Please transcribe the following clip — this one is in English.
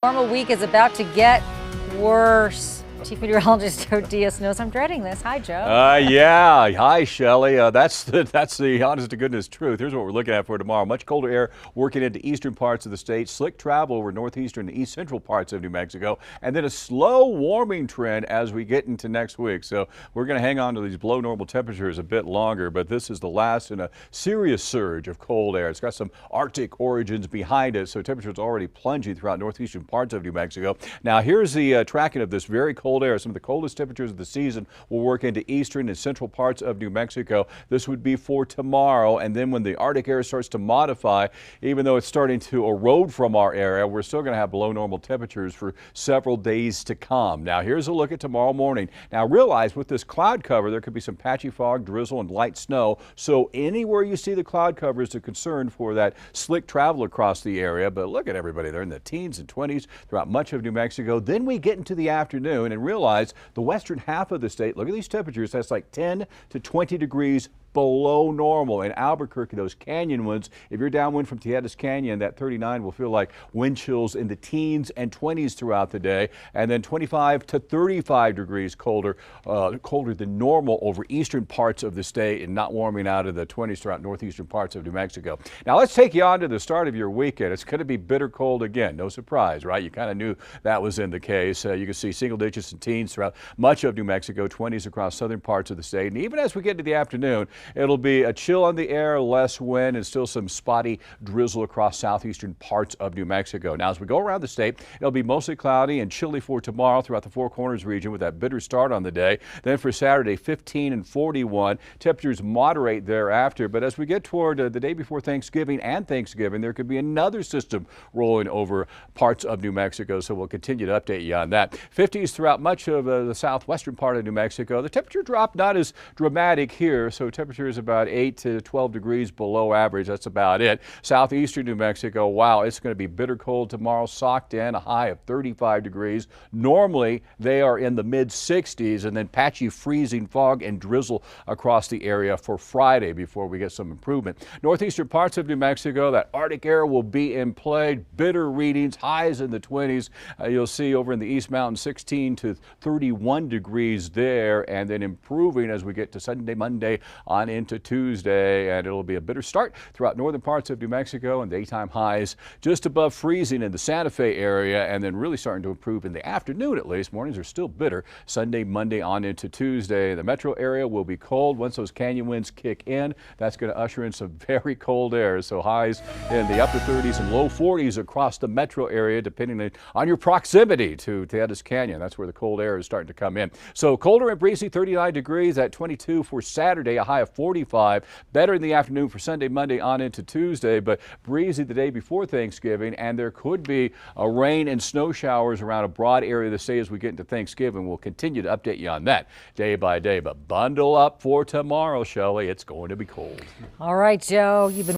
Normal week is about to get worse. Chief Meteorologist Joe Diaz knows I'm dreading this. Hi, Joe. Yeah. Hi, Shelley. That's the honest to goodness truth. Here's what we're looking at for tomorrow. Much colder air working into eastern parts of the state. Slick travel over northeastern and east central parts of New Mexico. And then a slow warming trend as we get into next week. So we're going to hang on to these below normal temperatures a bit longer. But this is the last in a serious surge of cold air. It's got some Arctic origins behind it. So temperatures already plunging throughout northeastern parts of New Mexico. Now here's the tracking of this very cold air. Some of the coldest temperatures of the season will work into eastern and central parts of New Mexico. This would be for tomorrow, and then when the Arctic air starts to modify, even though it's starting to erode from our area, we're still going to have below normal temperatures for several days to come. Now here's a look at tomorrow morning. Now realize with this cloud cover there could be some patchy fog, drizzle, and light snow, so anywhere you see the cloud cover is a concern for that slick travel across the area. But look at everybody, they're in the teens and 20s throughout much of New Mexico. Then we get into the afternoon and realize the western half of the state, look at these temperatures, that's like 10 to 20 degrees below normal. In Albuquerque, those canyon winds, if you're downwind from Tejas Canyon, that 39 will feel like wind chills in the teens and 20s throughout the day, and then 25 to 35 degrees colder than normal over eastern parts of the state, and not warming out of the 20s throughout northeastern parts of New Mexico. Now let's take you on to the start of your weekend. It's going to be bitter cold again. No surprise, right? You kind of knew that was in the case. You can see single digits and teens throughout much of New Mexico, 20s across southern parts of the state. And even as we get to the afternoon, it'll be a chill on the air, less wind, and still some spotty drizzle across southeastern parts of New Mexico. Now, as we go around the state, it'll be mostly cloudy and chilly for tomorrow throughout the Four Corners region with that bitter start on the day. Then for Saturday, 15 and 41. Temperatures moderate thereafter. But as we get toward the day before Thanksgiving and Thanksgiving, there could be another system rolling over parts of New Mexico. So we'll continue to update you on that. 50s throughout much of the southwestern part of New Mexico. The temperature drop not as dramatic here. So temperature is about 8 to 12 degrees below average. That's about it. Southeastern New Mexico, wow, it's going to be bitter cold tomorrow, socked in, a high of 35 degrees. Normally, they are in the mid 60s, and then patchy freezing fog and drizzle across the area for Friday before we get some improvement. Northeastern parts of New Mexico, that Arctic air will be in play. Bitter readings, highs in the 20s. You'll see over in the East Mountains, 16 to 31 degrees there, and then improving as we get to Sunday, Monday, on into Tuesday, and it'll be a bitter start throughout northern parts of New Mexico, and daytime highs just above freezing in the Santa Fe area, and then really starting to improve in the afternoon at least. Mornings are still bitter Sunday, Monday on into Tuesday. The metro area will be cold once those canyon winds kick in. That's going to usher in some very cold air, so highs in the upper 30s and low 40s across the metro area depending on your proximity to Tejas Canyon. That's where the cold air is starting to come in. So colder and breezy, 39 degrees at 22 for Saturday, a high of 45. Better in the afternoon for Sunday, Monday on into Tuesday, but breezy the day before Thanksgiving, and there could be a rain and snow showers around a broad area of the state as we get into Thanksgiving. We'll continue to update you on that day by day, but bundle up for tomorrow, Shelley. It's going to be cold. All right, Joe, you've been